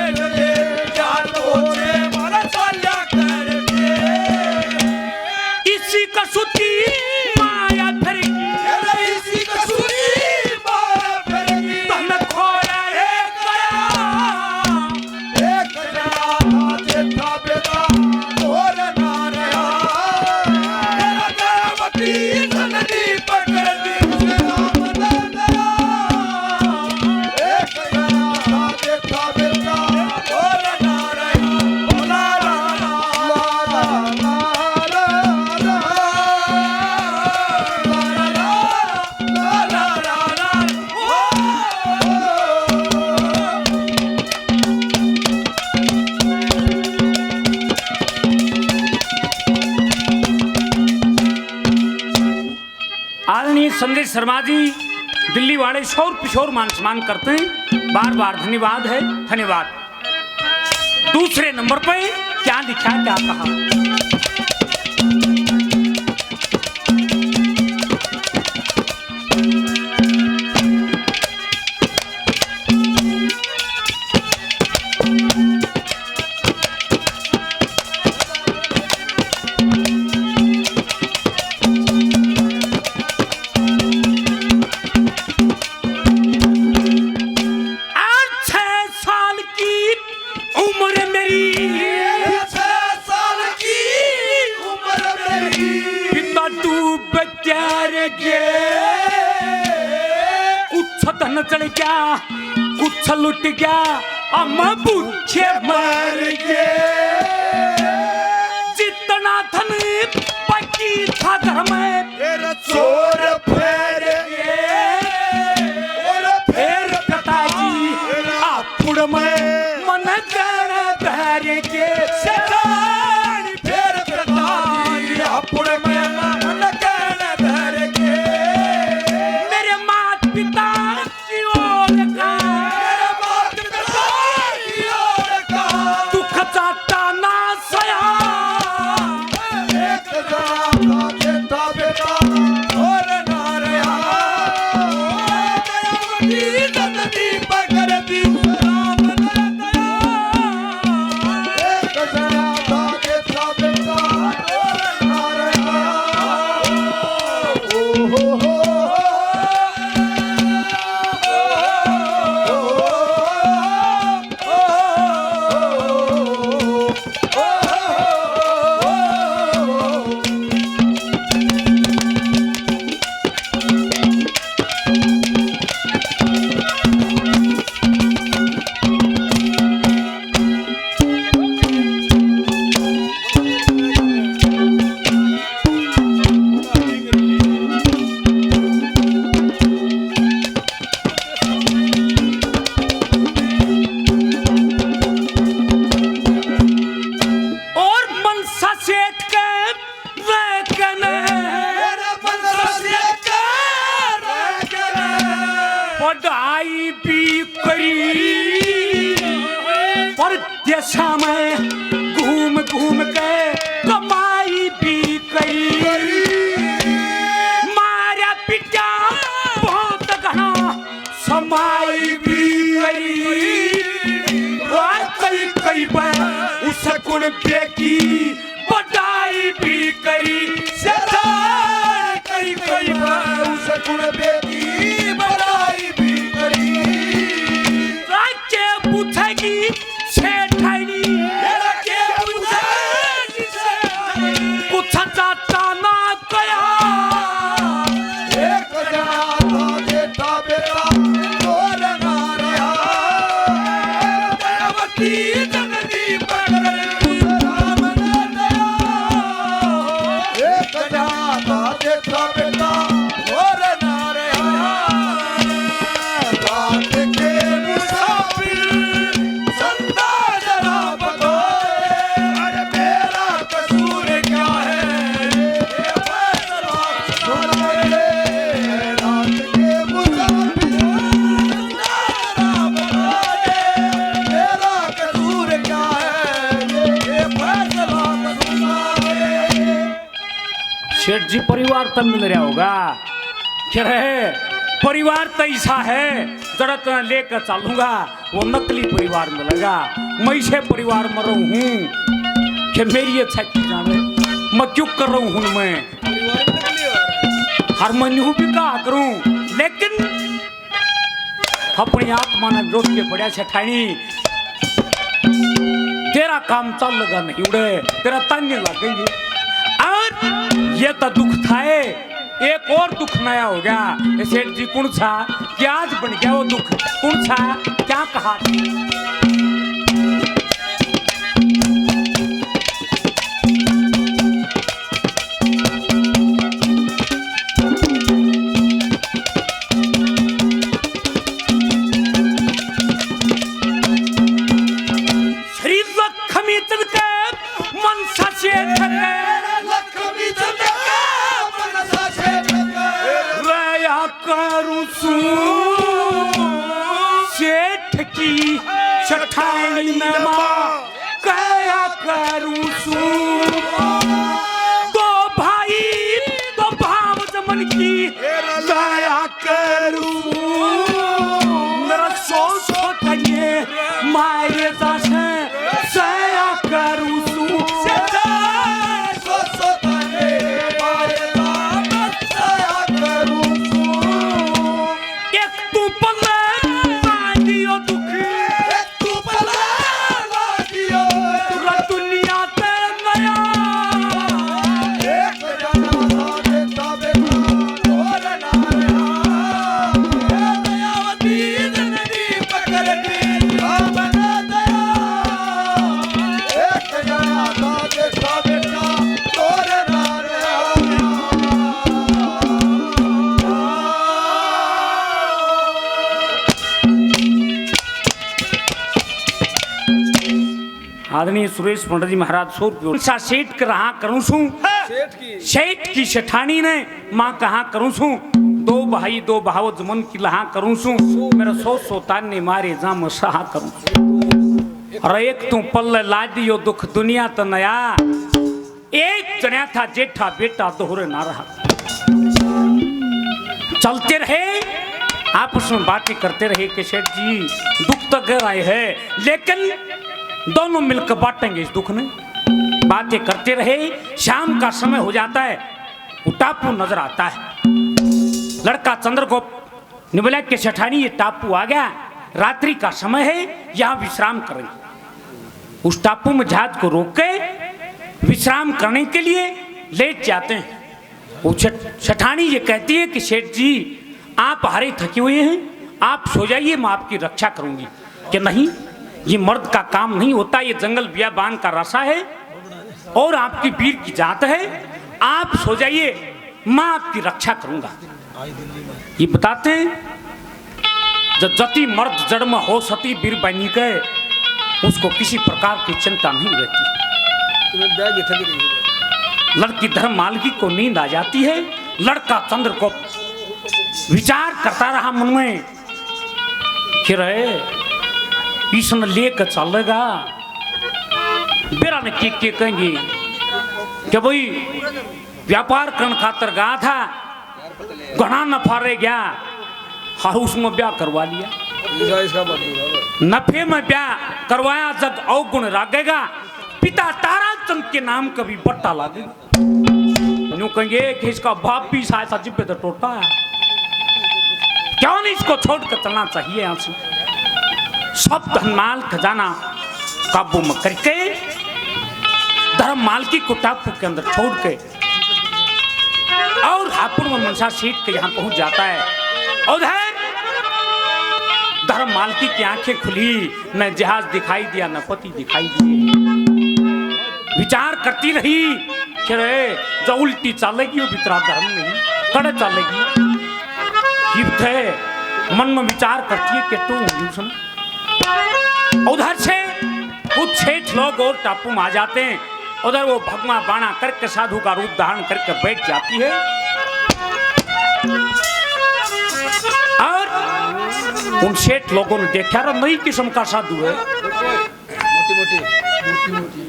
जांच पहुंचे मारा चाल्या करके इसी का सुती संदेश शर्मा जी दिल्ली वाले 100 रुपये मान सम्मान करते हैं, बार बार धन्यवाद है, धन्यवाद। दूसरे नंबर पे क्या लिखा, क्या कहा? धन चढ़ गया कुछ लुट गया हम पूछे मर गए जितना धन बाकी था घर में तेरा चोर फेर फिर पिताजी आपुड़ में मन कर धैर्य के फिर पिताजी आपुड़ में मन कर धैर्य के मेरे माता पिता की ओर का मेरे मात पिता की ओर का दुख चाहता ना सया एक जरा बेटा बेटा और नारया दयावती नंदी पकड़ दी राम दया एक जरा बेटा बेटा और नारया ओ हो और मनसा सेठ के रखने पढ़ाई भी करी पर देशा में घूम घूम के कमाई भी करी मारा पिटा बहुत घना समाई भी करी और कई कई बार उस गुण बेकी बढ़ाई भी करी सरदार कई कई बार उस गुण बेटी बड़ाई भी करी राज्य पूछेगी सेठानी के पूछे कुछ जाता ना गया एक जना बेटा बेटा और नारया दयावती नंदी पकड़ राम दया एक जना बेटा बेटा और नारया रात के मुसाफिर संदा जरा बताए अरे मेरा कसूर क्या है ये फैसला सुनाए रात के मुसाफिर संदा जरा बताए मेरा कसूर क्या है ये फैसला सुनाए सेठ जी परिवार तब मिल रहा होगा क्या रहे परिवार तो ऐसा है जरा तो लेकर चलूंगा वो नकली परिवार मिलेगा मैं से परिवार में रहूं हूँ कि मेरी अच्छा की जाने मैं क्यों कर रहा हूँ मैं परिवार में निकली और हारमोनियम भी कहा करूं लेकिन अपनी आत्मा ने जोश के पड़ा सेठानी तेरा काम चल लगा नहीं उड़े तेरा ताने लगेंगे और ये तो दुख था एक और दुख नया हो गया सेठ जी कौन सा क्या आज बन गया वो दुख कौन सा क्या कहा श्री लक्ष्मी चंद के मनसा सेठ के लक्ष्मी चंद का मनसा सेठ का रया करूं सेठ की चठाई में मां कया करूं दो भाई दो भाव जमन की दया करूं मेरा सोच कन्ये मारे जासे सया करूं आदरणीय सुरेश पंडित जी महाराज 100 रुपये सेठ के रहा करूँ छू सेठ की सेठानी ने माँ कहाँ करूँ छू 2 भाई 2 भाव जमन की लहा करूँ छू मेरा 100 सोतान ने मारे जाम सहा करूँ और एक तू पल्ले ला दियो दुख दुनिया तो नया एक जन्या था जेठा बेटा दोहरे ना रहा चलते रहे आपस में बातें करते रहे कि सेठ जी दुख तो गहराए है लेकिन दोनों मिलकर बांटेंगे इस दुख में बातें करते रहे शाम का समय हो जाता है वो टापू नजर आता है लड़का चंद्रगुप्त ने बोला कि सेठानी ये टापू आ गया रात्रि का समय है यहाँ विश्राम करेंगे उस टापू में जहाज को रोक के विश्राम करने के लिए लेट जाते हैं वो सेठानी ये कहती है कि सेठ जी आप हारे थके हुए हैं आप सो जाइए मैं आपकी रक्षा करूंगी कि नहीं ये मर्द का काम नहीं होता ये जंगल बियाबान का रास्ता है और आपकी वीर की जात है आप सो जाइए मैं आपकी रक्षा करूंगा ये बताते हैं जब जति मर्द जड़ में हो सती वीर बनी के उसको किसी प्रकार की चिंता नहीं रहती लड़की धर्म मालकी को नींद आ जाती है लड़का चंद्रगुप्त विचार करता रहा मन में कि रहे ईसन लेकर चलेगा बेरा ने के कहेंगे कि भाई व्यापार करने खातर गया था घना नफा रह गया और उसमें ब्याह करवा लिया नफे में ब्याह करवाया जब अवगुण लागेगा पिता ताराचंद के नाम का भी बट्टा लागेगा यूं कहेंगे कि इसका बाप भी शायद सचिव पे तो टोटा है क्यों नहीं इसको छोड़ कर चलना चाहिए यहाँ से सब धनमाल खजाना काबू में करके धर्म मालकी को टापू के अंदर छोड़ के और हापुड़ में मनसा सीट के यहाँ पहुंच जाता है उधर धर्म मालकी की आंखें खुली न जहाज दिखाई दिया न पति दिखाई दिए विचार करती रही कि रे जो उल्टी चलेगी वो भीतरा धर्म नहीं कड़े चलेगी मन में विचार करती है कि तू उधर से कुछ सेठ लोग और टापू में आ जाते हैं उधर वो भगवा बाणा करके साधु का रूप धारण करके बैठ जाती है और उन सेठ लोगों ने देखा रहा नई किस्म का साधु है मोटी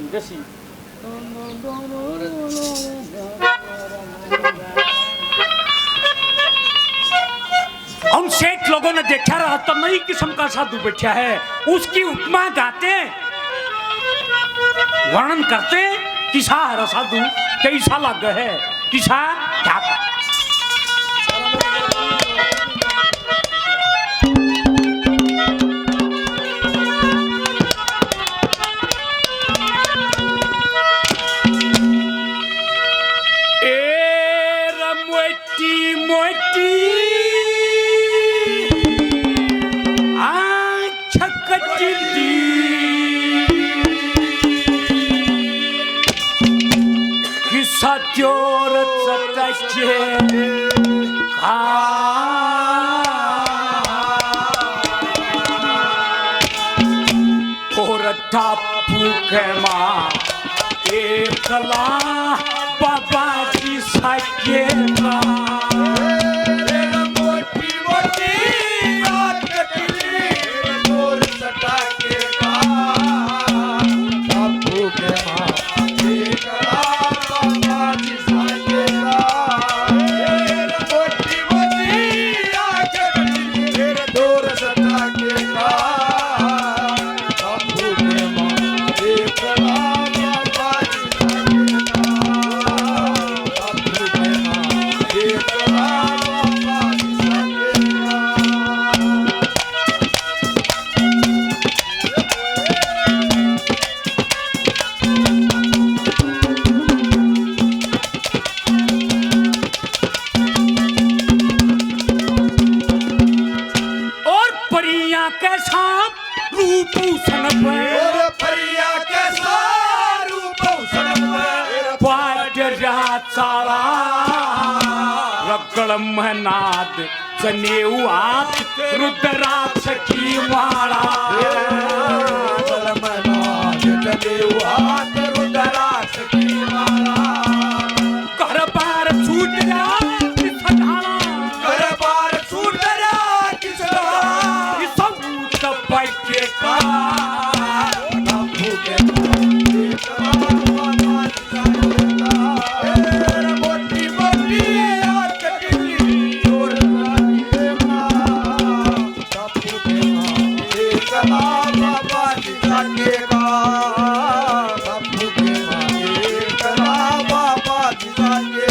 उन सेठ लोगों ने देखा रहा तो नई किस्म का साधु बैठा है उसकी उपमा गाते वर्णन करते किसा हरा साधु कैसा लग है किसा क्या सत्योर सत्य और टापू के माँ एकला बाबा जी सके नाद जनेऊ आत रुद्राक्ष की माला चले हाथ रुद्राक्ष की माला घर बार छूट जा घर बार छूट जा किसका सब दबाई के का बापू के एक बाबा मोटी मोटी आंख की जोर लागे बापू के एक बाबा लागे बापू के एक बाबा लागे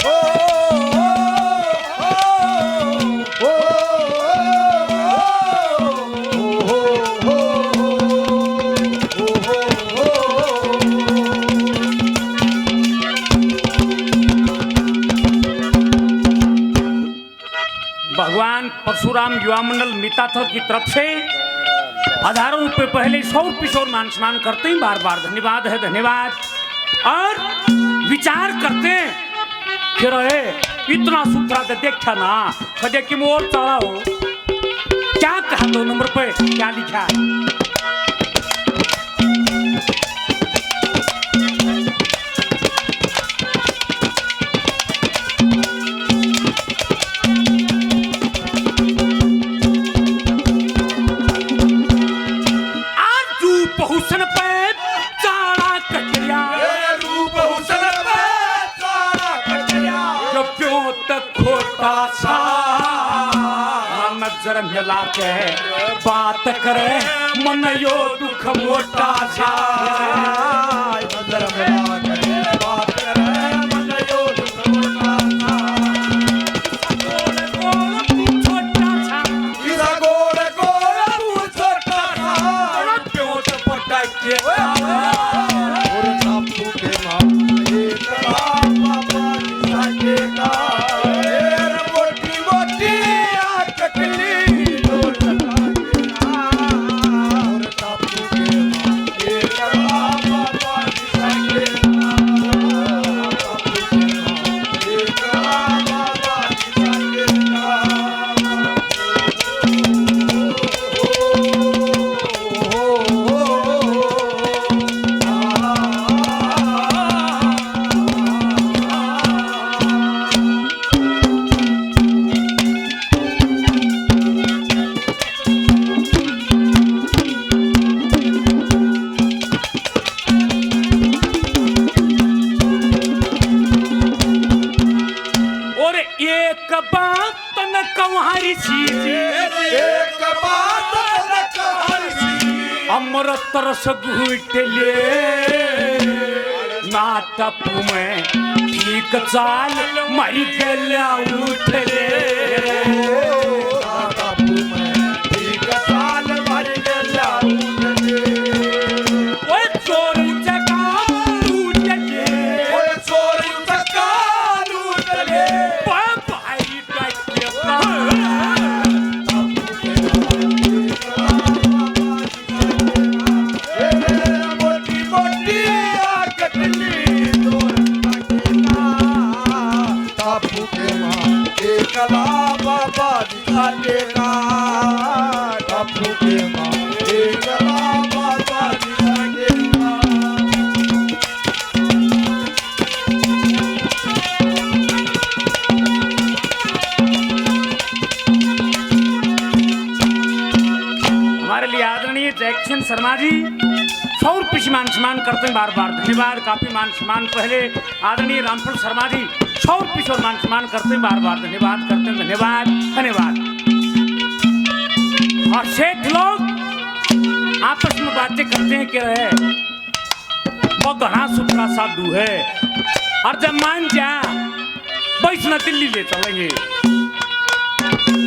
ओ ओ भगवान परशुराम युवा मंडल मिताथल की तरफ से हजारों रुपए पहले 100 किशोर मान सम्मान करते हैं। बार बार धन्यवाद है, धन्यवाद। और विचार करते हैं कि रहे इतना सुथरा तो देखा ना कदे कि मोर चढ़ा हो। क्या कहा 2 नंबर पे क्या लिखा है? हुसन पे चारा कचरिया रूप हुसन पे चारा कचरिया जो क्यों तक खोटा सा नजर मिला के बात करे मन यो दुख मोटा सा नजर मिला के बात करे मन यो दुख मोटा छोटा सा किसा गोड़ गोड़ छोटा सा क्यों तक पटा के और बापू के एक बाबा लागे का मोटी मोटी आंख की जोर लागे और बापू के एक बाबा लागे बापू के एक बाबा और एक बात न कवारी चीज एक बात लकारी अमृत रस घूट ले नाटक में ठीक चाल मरी गल्या उठ ले बापू में एक साल भर गया ओए चोरी चका लूट ले ओए चोरी चक्का लूट ले भाई डाके मोटी मोटी आंख की जोर बापू के माँ एक बाबा लागे का बापू के माँ एक बाबा लागे का हमारे लिए आदरणीय जैक्सन शर्मा जी 100 रुपये मान सम्मान करते हैं। बार बार धन्यवाद। काफी मान सम्मान पहले आदरणीय रामफल शर्मा जी 100 रुपये और मान सम्मान करते हैं। बार बार धन्यवाद करते हैं। धन्यवाद, धन्यवाद। और सेठ लोग आपस में बातें करते हैं कि रहे वो घना सुथरा साधु है और जब मान जा वैष्णव दिल्ली ले चलेंगे।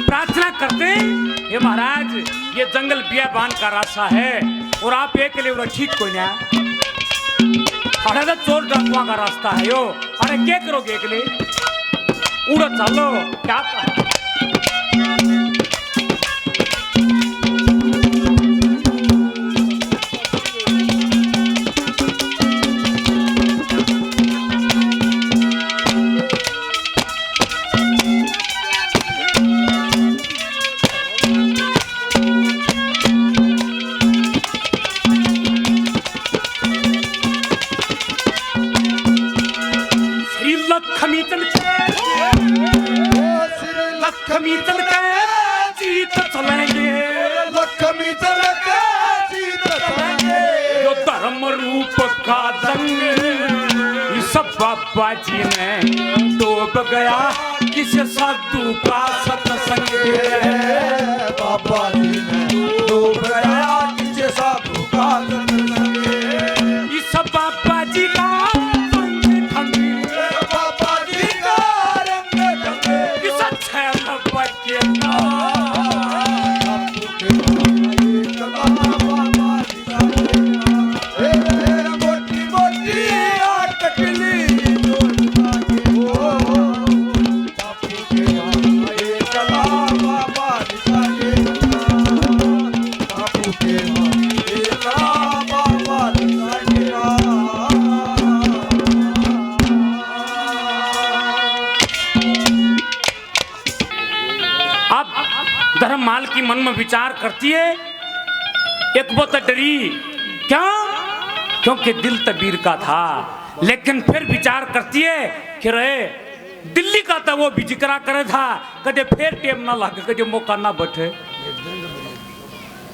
प्रार्थना करते हैं ये महाराज ये जंगल बियाबान का रास्ता है और आप एक लिए ठीक कोई ना अरे तो चोर डाकुआ का रास्ता है यो। अरे क्या करोगे एक लिए उड़ा चलो क्या कहा? लक्ष्मी चल के जीत चलेंगे, लक्ष्मी चल के जीत चलेंगे, जो धर्म रूप का जंग सब बाबा जी ने डूब गया किस साधु का सत्संग, बाबा जी ने डूब गया किस साधु का सत्संग, इस बाबा जी का रंग ढंग, बाबा जी का रंग ढंग, इस छैल बके मोटी मोटी आटकली धर्ममाल की मन में विचार करती है, एक वो तो डरी, क्यों? क्योंकि दिल तबीर का था, लेकिन फिर विचार करती है कि रहे दिल्ली का तो वो भी जिक्रा करे था, कदे फिर टेम ना लगे, कदे मौका ना बैठे।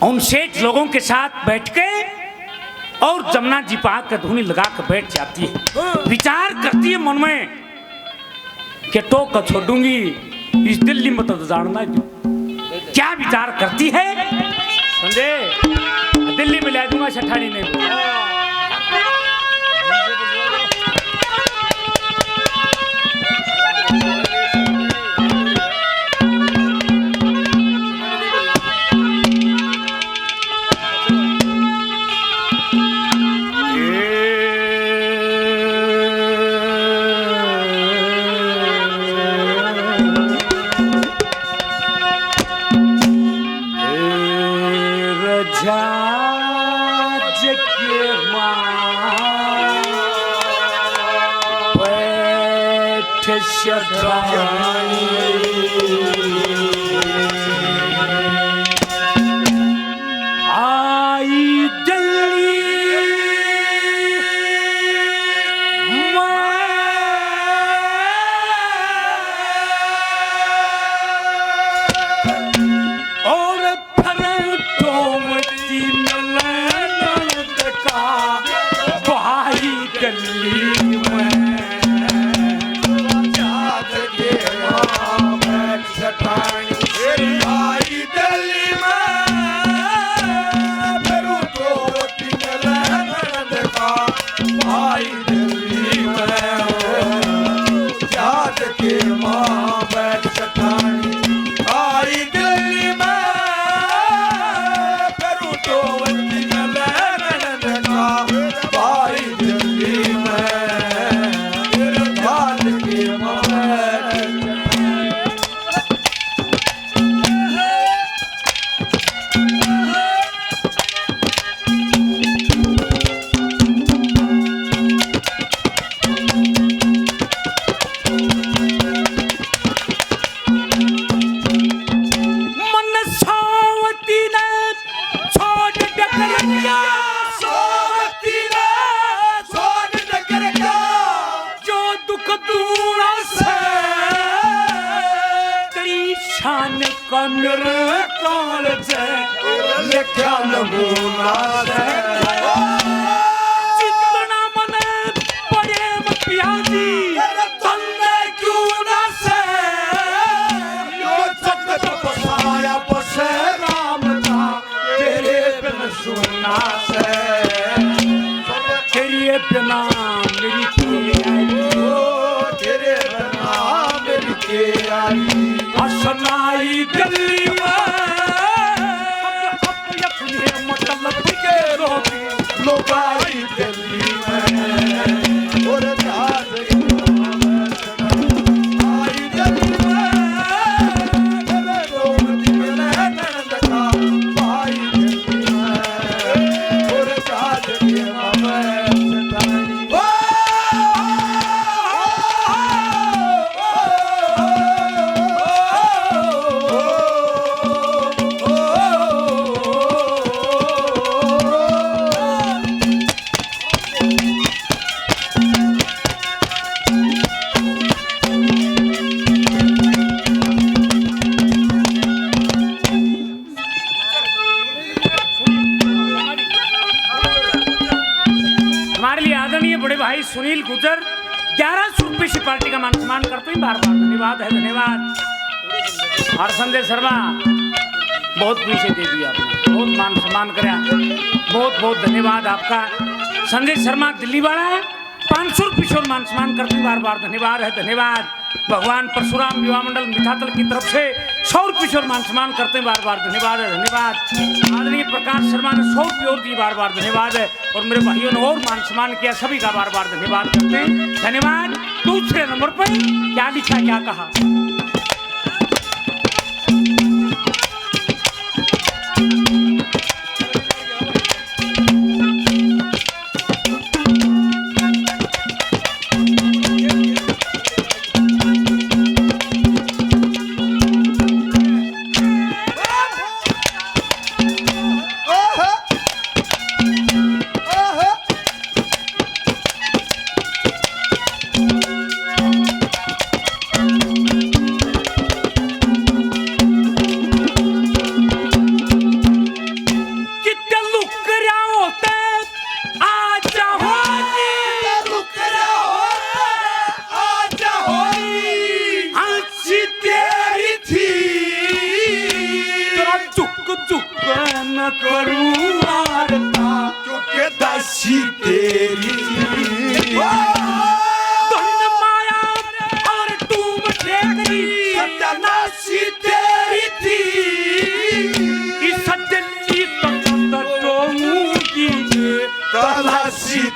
उन सेठ लोगों के साथ बैठ के और जमुना जी पा के धुनी लगा के बैठ जाती है, विचार करती है मन में कि टोक छोड़ूंगी इस दिल्ली में तो जानना जो क्या विचार करती है, समझे? दिल्ली में ले दूंगा शठानी नहीं। सुनील गुजर 1100 रुपये से पार्टी का मान सम्मान करते हैं, बार बार धन्यवाद है, धन्यवाद। और संजय शर्मा बहुत पीछे दे दिया आपने, बहुत मान सम्मान करा, बहुत बहुत धन्यवाद आपका। संजय शर्मा दिल्ली वाला है, 500 रुपये और मान सम्मान करते हैं, बार बार धन्यवाद है, धन्यवाद। भगवान परशुराम युवा मंडल मिठातल की तरफ से 100 रुपये और मान सम्मान करते हैं, बार बार धन्यवाद है, धन्यवाद। आदरणीय प्रकाश शर्मा ने 100 रुपये और दी, बार बार धन्यवाद है। और मेरे भाइयों ने और मान सम्मान किया, सभी का बार बार धन्यवाद करते हैं, धन्यवाद। दूसरे नंबर पर क्या लिखा, क्या कहा?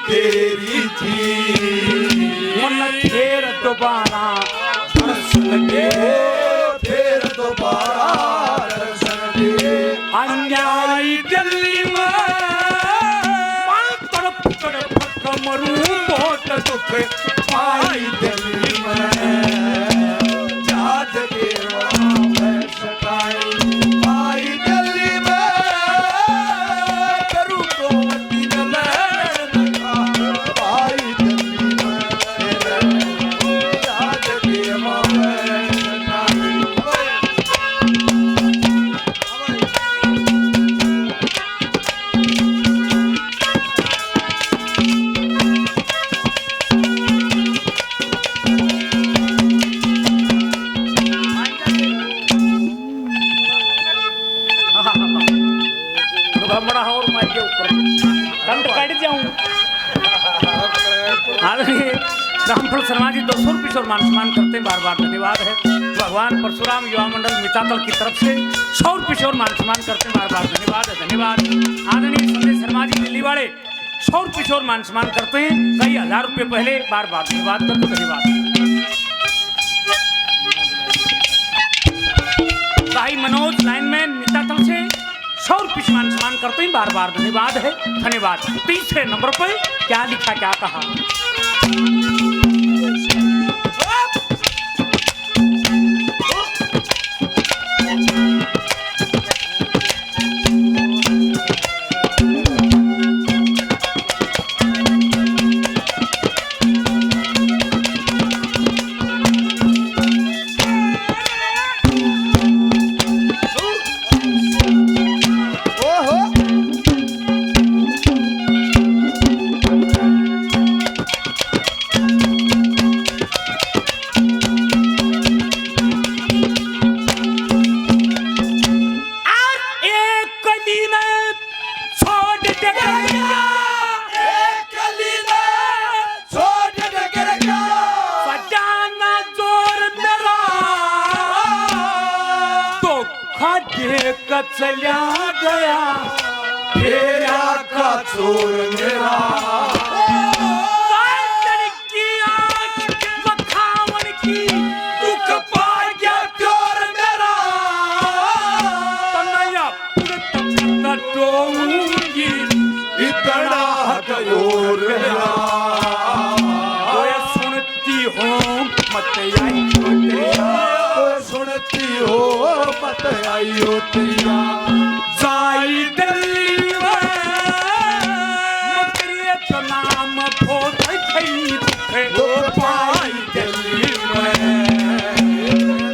तेरी थी मन फिर दोबारा दर्शन दे, फिर दोबारा दर्शन दे। अन्यायी दिल्ली में तड़प तड़प मरूं, बहुत दुख पाई दिल्ली में जात के वहाँ सताई, पाई दिल्ली में करूँ तो बड़ा और मार के ऊपर कंठ काट जाऊं। आदरणीय रामफल शर्मा जी 200 रुपये और मान सम्मान करते हैं, बार बार धन्यवाद है। भगवान परशुराम युवा मंडल मितातल की तरफ से 100 रुपये और मान सम्मान करते हैं, बार बार धन्यवाद है, धन्यवाद। आदरणीय संजय शर्मा जी दिल्ली वाले 100 रुपये और मान सम्मान करते हैं, कई हजार रुपये पहले, बार बार धन्यवाद करते, धन्यवाद। भाई मनोज लाइनमैन मितातल से 100 रुपये मान सम्मान करते हैं, बार बार धन्यवाद है, धन्यवाद। तीसरे नंबर पर क्या लिखा, क्या कहा? चला गया तेरा का चोर मेरा, की आंख मखावन की दुख पा गया चोर मेरा, तनया कटोंगी इतना हटोर मेरा। ओए सुनती हो मत आई तेरा, सुनती हो मत आई हो तेरा, जाई दिल्ली में मकरिया तो नाम बहुत खई दुखे वो पाई दिल्ली में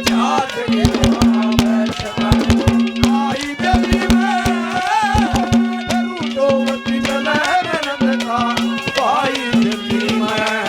जात के वहाँ सताई, आई दिल्ली में तो वती में लहर का पाई दिल्ली में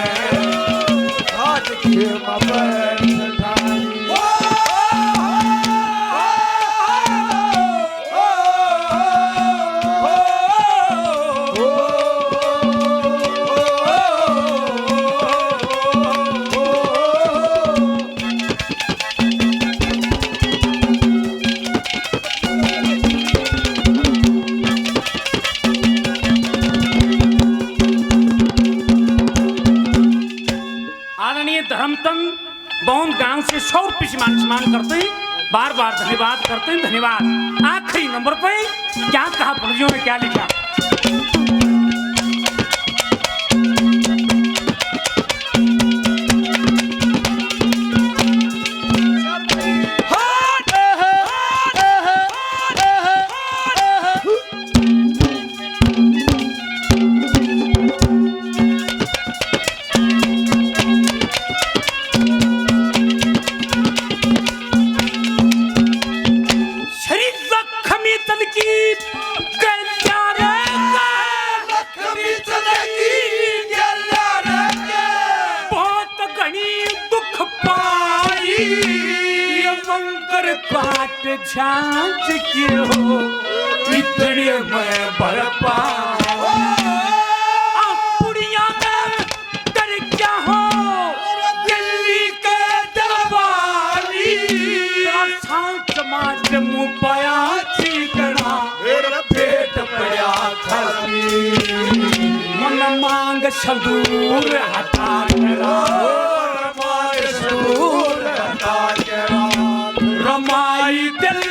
के 100 रुपये सम्मान करते हैं, बार बार धन्यवाद करते हैं, धन्यवाद। आखिरी नंबर पे क्या कहा पंडियों ने, क्या लिखा? झांझ के हो इतने मैं भर पाऊं, पुड़िया में डर क्या हो दिल्ली के दरबारी, समाज मुँह पाया चिकना मेरा पेट पड़ा खाली, मन मांग संदूर हटा रमाई दिल